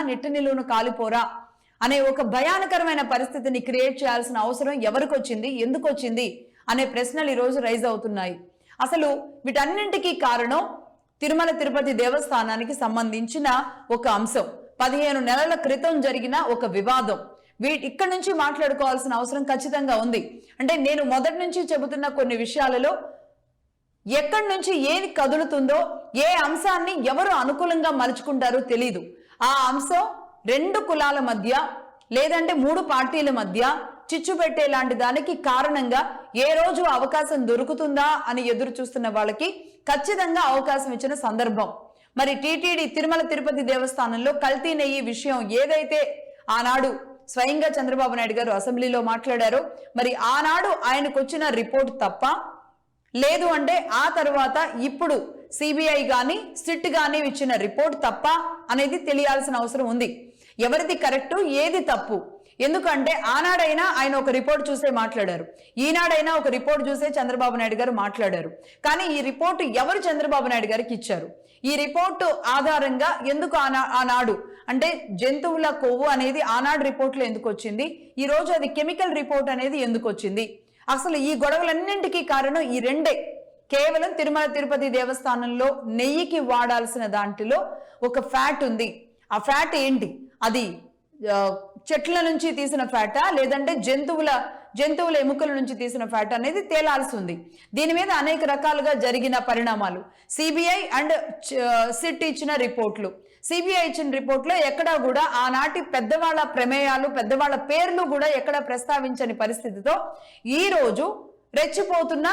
నిట్ట నిలువును కాలిపోరా అనే ఒక భయానకరమైన పరిస్థితిని క్రియేట్ చేయాల్సిన అవసరం ఎవరికి వచ్చింది, ఎందుకు వచ్చింది అనే ప్రశ్నలు ఈరోజు రైజ్ అవుతున్నాయి. అసలు వీటన్నింటికీ కారణం తిరుమల తిరుపతి దేవస్థానానికి సంబంధించిన ఒక అంశం. 15 నెలల క్రితం జరిగిన ఒక వివాదం. ఇక్కడి నుంచి మాట్లాడుకోవాల్సిన అవసరం ఖచ్చితంగా ఉంది. అంటే నేను మొదటి నుంచి చెబుతున్న కొన్ని విషయాలలో ఎక్కడి నుంచి ఏది కదులుతుందో, ఏ అంశాన్ని ఎవరు అనుకూలంగా మలుచుకుంటారో తెలీదు. ఆ అంశం 2 కులాల మధ్య లేదంటే 3 పార్టీల మధ్య చిచ్చు పెట్టే లాంటి దానికి కారణంగా ఏ రోజు అవకాశం దొరుకుతుందా అని ఎదురు చూస్తున్న వాళ్ళకి ఖచ్చితంగా అవకాశం ఇచ్చిన సందర్భం. మరి టీటీడీ తిరుమల తిరుపతి దేవస్థానంలో కల్తీ నెయ్యి విషయం ఏదైతే ఆనాడు స్వయంగా చంద్రబాబు నాయుడు గారు అసెంబ్లీలో మాట్లాడారో, మరి ఆనాడు ఆయనకు వచ్చిన రిపోర్ట్ తప్ప, లేదు అంటే ఆ తర్వాత ఇప్పుడు సిబిఐ గాని సిట్ గాని ఇచ్చిన రిపోర్ట్ తప్ప అనేది తెలియాల్సిన అవసరం ఉంది. ఎవరిది కరెక్టు, ఏది తప్పు? ఎందుకంటే ఆనాడైనా ఆయన ఒక రిపోర్ట్ చూసే మాట్లాడారు, ఈనాడైనా ఒక రిపోర్ట్ చూసే చంద్రబాబు నాయుడు గారు మాట్లాడారు. కానీ ఈ రిపోర్టు ఎవరు చంద్రబాబు నాయుడు గారికి ఇచ్చారు? ఈ రిపోర్టు ఆధారంగా ఎందుకు ఆనాడు అంటే జంతువుల కొవ్వు అనేది ఆనాడు రిపోర్ట్లో ఎందుకు వచ్చింది, ఈ రోజు అది కెమికల్ రిపోర్ట్ అనేది ఎందుకు వచ్చింది? అసలు ఈ గొడవలన్నింటికీ కారణం ఈ రెండే. కేవలం తిరుమల తిరుపతి దేవస్థానంలో నెయ్యికి వాడాల్సిన దాంట్లో ఒక ఫ్యాట్ ఉంది. ఆ ఫ్యాట్ ఏంటి? అది చెట్ల నుంచి తీసిన ఫ్యాటా లేదంటే జంతువుల ఎముకల నుంచి తీసిన ఫ్యాట్ అనేది తేలాల్సి ఉంది. దీని మీద అనేక రకాలుగా జరిగిన పరిణామాలు, సిబిఐ అండ్ సిట్ ఇచ్చిన రిపోర్ట్లు. సిబిఐ ఇచ్చిన రిపోర్ట్లో ఎక్కడా కూడా ఆనాటి పెద్దవాళ్ళ ప్రమేయాలు, పెద్దవాళ్ళ పేర్లు కూడా ఎక్కడా ప్రస్తావించని పరిస్థితితో ఈ రోజు రెచ్చిపోతున్న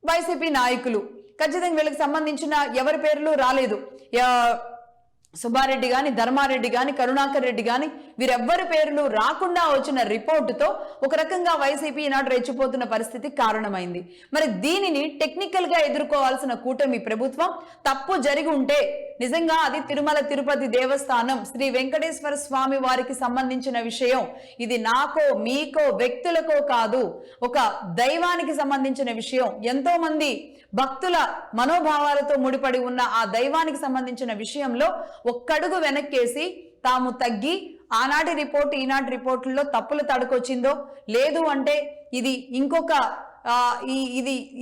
వైసీపీ నాయకులు, ఖచ్చితంగా వీళ్ళకి సంబంధించిన ఎవరి పేర్లు రాలేదు. సుబ్బారెడ్డి గాని, ధర్మారెడ్డి గాని, కరుణాకర్ రెడ్డి గాని వీరెవ్వరి పేర్లు రాకుండా వచ్చిన రిపోర్టుతో ఒక రకంగా వైసీపీ ఈనాడు రెచ్చిపోతున్న పరిస్థితి కారణమైంది. మరి దీనిని టెక్నికల్ గా ఎదుర్కోవాల్సిన కూటమి ప్రభుత్వం తప్పు జరిగి ఉంటే నిజంగా అది తిరుమల తిరుపతి దేవస్థానం శ్రీ వెంకటేశ్వర స్వామి వారికి సంబంధించిన విషయం. ఇది నాకో మీకో వ్యక్తులకో కాదు, ఒక దైవానికి సంబంధించిన విషయం. ఎంతో మంది భక్తుల మనోభావాలతో ముడిపడి ఉన్న ఆ దైవానికి సంబంధించిన విషయంలో ఒక్కడుగు వెనక్కేసి తాము తగ్గి ఆనాటి రిపోర్టు ఈనాటి రిపోర్టుల్లో తప్పులు తడుకొచ్చిందో, లేదు అంటే ఇది ఇంకొక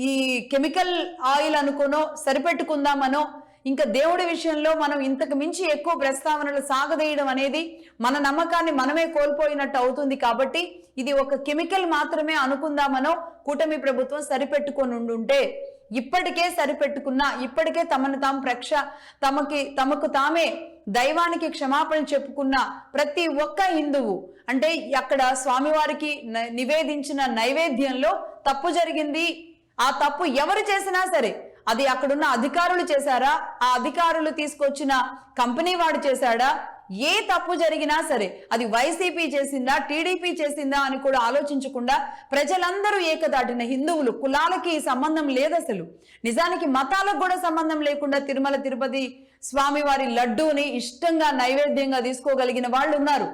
ఈ కెమికల్ ఆయిల్ అనుకునో సరిపెట్టుకుందామనో, ఇంకా దేవుడి విషయంలో మనం ఇంతకు మించి ఎక్కువ ప్రస్తావనలు సాగదీయడం అనేది మన నమ్మకాన్ని మనమే కోల్పోయినట్టు అవుతుంది. కాబట్టి ఇది ఒక కెమికల్ మాత్రమే అనుకుందామనో కూటమి ప్రభుత్వం సరిపెట్టుకొని ఉండుంటే, ఇప్పటికే సరిపెట్టుకున్నా, ఇప్పటికే తమకు తామే దైవానికి క్షమాపణ చెప్పుకున్న ప్రతి ఒక్క హిందువు, అంటే అక్కడ స్వామివారికి నివేదించిన నైవేద్యంలో తప్పు జరిగింది, ఆ తప్పు ఎవరు చేసినా సరే అది అక్కడున్న అధికారులు చేశారా, ఆ అధికారులు తీసుకొచ్చిన కంపెనీ వాడు చేశాడా, ఏ తప్పు జరిగినా సరే అది వైసీపీ చేసిందా టీడీపీ చేసిందా అని కూడా ఆలోచించకుండా ప్రజలందరూ ఏకదాటిన హిందువులు, కులాలకి సంబంధం లేదు, అసలు నిజానికి మతాలకు కూడా సంబంధం లేకుండా తిరుమల తిరుపతి స్వామివారి లడ్డూని ఇష్టంగా నైవేద్యంగా తీసుకోగలిగిన వాళ్ళు ఉన్నారు.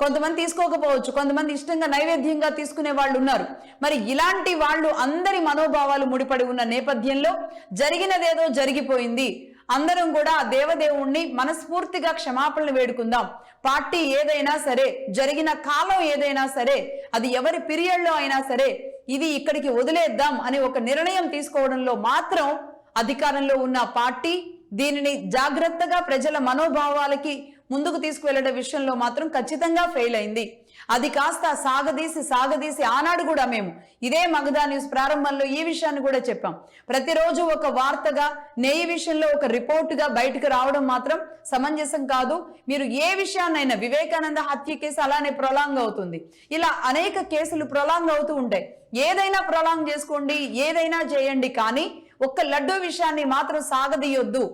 కొంతమంది తీసుకోకపోవచ్చు, కొంతమంది ఇష్టంగా నైవేద్యంగా తీసుకునే వాళ్ళు ఉన్నారు. మరి ఇలాంటి వాళ్ళు అందరి మనోభావాలు ముడిపడి ఉన్న నేపథ్యంలో జరిగినదేదో జరిగిపోయింది. అందరం కూడా ఆ దేవదేవుణ్ణి మనస్ఫూర్తిగా క్షమాపణలు వేడుకుందాం. పార్టీ ఏదైనా సరే, జరిగిన కాలం ఏదైనా సరే, అది ఎవరి పీరియడ్లో అయినా సరే ఇది ఇక్కడికి వదిలేద్దాం అని ఒక నిర్ణయం తీసుకోవడంలో మాత్రం అధికారంలో ఉన్న పార్టీ దీనిని జాగ్రత్తగా ప్రజల మనోభావాలకి ముందుకు తీసుకువెళ్లడం విషయంలో మాత్రం ఖచ్చితంగా ఫెయిల్ అయింది. అది కాస్త సాగదీసి ఆనాడు కూడా మేము ఇదే మగధా న్యూస్ ప్రారంభంలో ఈ విషయాన్ని కూడా చెప్పాం. ప్రతిరోజు ఒక వార్తగా, నెయ్యి విషయంలో ఒక రిపోర్టుగా బయటకు రావడం మాత్రం సమంజసం కాదు. మీరు ఏ విషయాన్నైనా, వివేకానంద హత్య కేసు అలానే ప్రొలాంగ్ అవుతుంది, ఇలా అనేక కేసులు ప్రొలాంగ్ అవుతూ ఉంటాయి. ఏదైనా ప్రొలాంగ్ చేసుకోండి, ఏదైనా చేయండి, కానీ ఒక్క లడ్డూ విషయాన్ని మాత్రం సాగదీయొద్దు.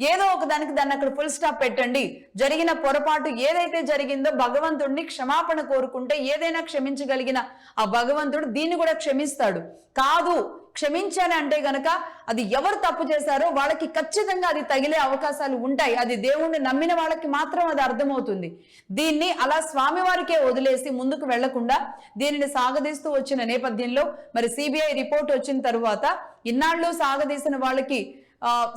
ఏదో ఒక దాన్ని అక్కడ ఫుల్ స్టాప్ పెట్టండి. జరిగిన పొరపాటు ఏదైతే జరిగిందో భగవంతుడిని క్షమాపణ కోరుకుంటే ఏదైనా క్షమించగలిగిన ఆ భగవంతుడు దీన్ని కూడా క్షమిస్తాడు. కాదు, క్షమించాలి అంటే గనక అది ఎవరు తప్పు చేశారో వాళ్ళకి ఖచ్చితంగా అది తగిలే అవకాశాలు ఉంటాయి. అది దేవుణ్ణి నమ్మిన వాళ్ళకి మాత్రం అది అర్థమవుతుంది. దీన్ని అలా స్వామివారికే వదిలేసి ముందుకు వెళ్లకుండా దీనిని సాగదీస్తూ వచ్చిన నేపథ్యంలో మరి సిబిఐ రిపోర్ట్ వచ్చిన తరువాత ఇన్నాళ్ళు సాగదీసిన వాళ్ళకి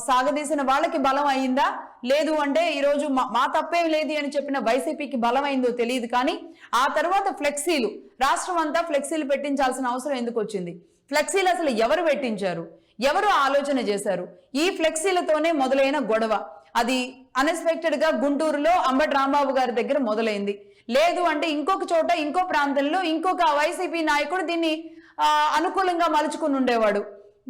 సాగదీసిన వాళ్ళకి బలం అయిందా, లేదు అంటే ఈరోజు మా తప్పేం లేదు అని చెప్పిన వైసీపీకి బలం అయిందో తెలియదు. కానీ ఆ తర్వాత ఫ్లెక్సీలు, రాష్ట్రం అంతా ఫ్లెక్సీలు పెట్టించాల్సిన అవసరం ఎందుకు వచ్చింది? ఫ్లెక్సీలు అసలు ఎవరు పెట్టించారు, ఎవరు ఆలోచన చేశారు? ఈ ఫ్లెక్సీలతోనే మొదలైన గొడవ. అది అన్ఎక్స్పెక్టెడ్ గా గుంటూరులో అంబటి రాంబాబు గారి దగ్గర మొదలైంది. లేదు అంటే ఇంకొక చోట, ఇంకో ప్రాంతంలో ఇంకొక వైసీపీ నాయకుడు దీన్ని అనుకూలంగా మలుచుకుని ఉండేవాడు.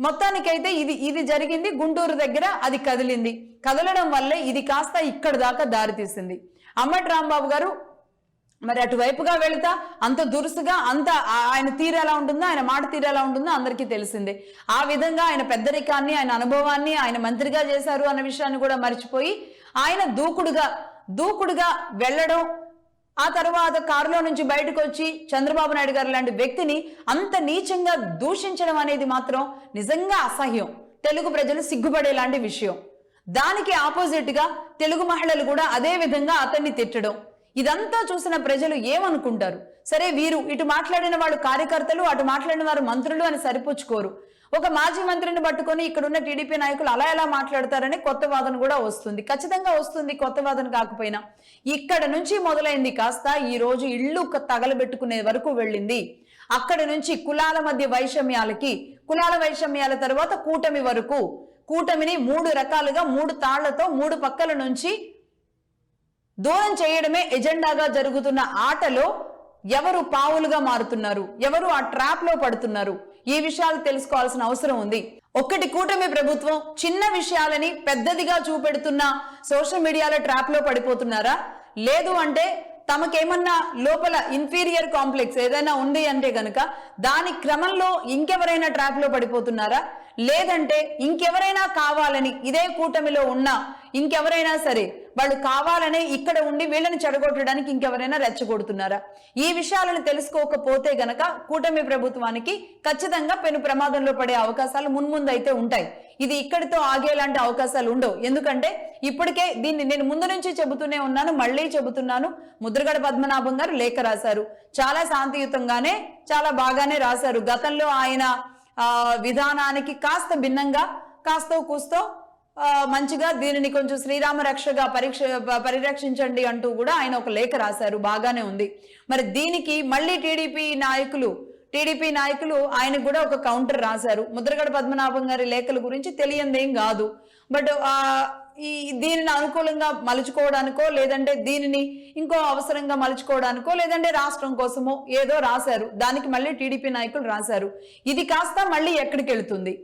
మొత్తానికైతే ఇది జరిగింది గుంటూరు దగ్గర. అది కదిలింది. కదలడం వల్లే ఇది కాస్త ఇక్కడ దాకా దారితీసింది. అంబటి రాంబాబు గారు మరి అటువైపుగా వెళుతా అంత దురుసుగా, అంత ఆయన తీరు ఎలా ఉంటుందో, ఆయన మాట తీరు ఎలా ఉంటుందో అందరికీ తెలిసిందే. ఆ విధంగా ఆయన పెద్దరికాన్ని, ఆయన అనుభవాన్ని ఆయన మంత్రిగా చేశారు అన్న విషయాన్ని కూడా మర్చిపోయి ఆయన దూకుడుగా వెళ్ళడం, ఆ తర్వాత కారులో నుంచి బయటకు వచ్చి చంద్రబాబు నాయుడు గారు లాంటి వ్యక్తిని అంత నీచంగా దూషించడం అనేది మాత్రం నిజంగా అసహ్యం. తెలుగు ప్రజలు సిగ్గుపడేలాంటి విషయం. దానికి ఆపోజిట్ గా తెలుగు మహిళలు కూడా అదే విధంగా అతన్ని తిట్టడం, ఇదంతా చూసిన ప్రజలు ఏమనుకుంటారు? సరే, వీరు ఇటు మాట్లాడిన వాళ్ళు కార్యకర్తలు, అటు మాట్లాడిన వారు మంత్రులు అని సరిపుచ్చుకోరు. ఒక మాజీ మంత్రిని పట్టుకొని ఇక్కడున్న టీడీపీ నాయకులు అలా ఎలా మాట్లాడతారని కొత్త వాదన కూడా వస్తుంది. ఖచ్చితంగా వస్తుంది, కొత్త వాదన కాకపోయినా. ఇక్కడ నుంచి మొదలైంది కాస్త ఈ రోజు ఇళ్ళు తగలబెట్టుకునే వరకు వెళ్ళింది. అక్కడి నుంచి కులాల మధ్య వైషమ్యాలకి, కులాల వైషమ్యాల తర్వాత కూటమి వరకు, కూటమిని 3 రకాలుగా 3 తాళ్లతో 3 పక్కల నుంచి దూరం చేయడమే ఎజెండాగా జరుగుతున్న ఆటలో ఎవరు పావులుగా మారుతున్నారు, ఎవరు ఆ ట్రాప్ లో పడుతున్నారు, ఈ విషయాలు తెలుసుకోవాల్సిన అవసరం ఉంది. ఒక్కటి, కూటమి ప్రభుత్వం చిన్న విషయాలని పెద్దదిగా చూపెడుతున్న సోషల్ మీడియాలో ట్రాప్ లో పడిపోతున్నారా? లేదు అంటే తమకేమన్నా లోపల ఇన్ఫీరియర్ కాంప్లెక్స్ ఏదైనా ఉంది అంటే గనక దాని క్రమంలో ఇంకెవరైనా ట్రాప్ లో పడిపోతున్నారా? లేదంటే ఇంకెవరైనా కావాలని, ఇదే కూటమిలో ఉన్నా ఇంకెవరైనా సరే వాళ్ళు కావాలనే ఇక్కడ ఉండి వీళ్ళని చెడగొట్టడానికి ఇంకెవరైనా రెచ్చగొడుతున్నారా? ఈ విషయాలను తెలుసుకోకపోతే గనక కూటమి ప్రభుత్వానికి ఖచ్చితంగా పెను ప్రమాదంలో పడే అవకాశాలు మున్ముందైతే ఉంటాయి. ఇది ఇక్కడితో ఆగేలాంటి అవకాశాలు ఉండవు. ఎందుకంటే ఇప్పటికే దీన్ని నేను ముందు నుంచి చెబుతూనే ఉన్నాను, మళ్ళీ చెబుతున్నాను. ముద్రగడ పద్మనాభం గారు లేఖ రాశారు. చాలా శాంతియుతంగానే, చాలా బాగానే రాశారు. గతంలో ఆయన విధానానికి కాస్త భిన్నంగా, కాస్తో కూస్తో మంచిగా దీనిని కొంచెం శ్రీరామ రక్షగా పరిరక్షించండి అంటూ కూడా ఆయన ఒక లేఖ రాశారు. బాగానే ఉంది. మరి దీనికి మళ్ళీ టీడీపీ నాయకులు ఆయనకు కూడా ఒక కౌంటర్ రాశారు. ముద్రగడ పద్మనాభం గారి లేఖల గురించి తెలియందేం కాదు. బట్ దీనిని అనుకూలంగా మలుచుకోవడానికో, లేదంటే దీనిని ఇంకో అవసరంగా మలుచుకోవడానికో, లేదంటే రాష్ట్రం కోసమో ఏదో రాశారు. దానికి మళ్ళీ టీడీపీ నాయకులు రాశారు. ఇది కాస్త మళ్ళీ ఎక్కడికి వెళుతుంది?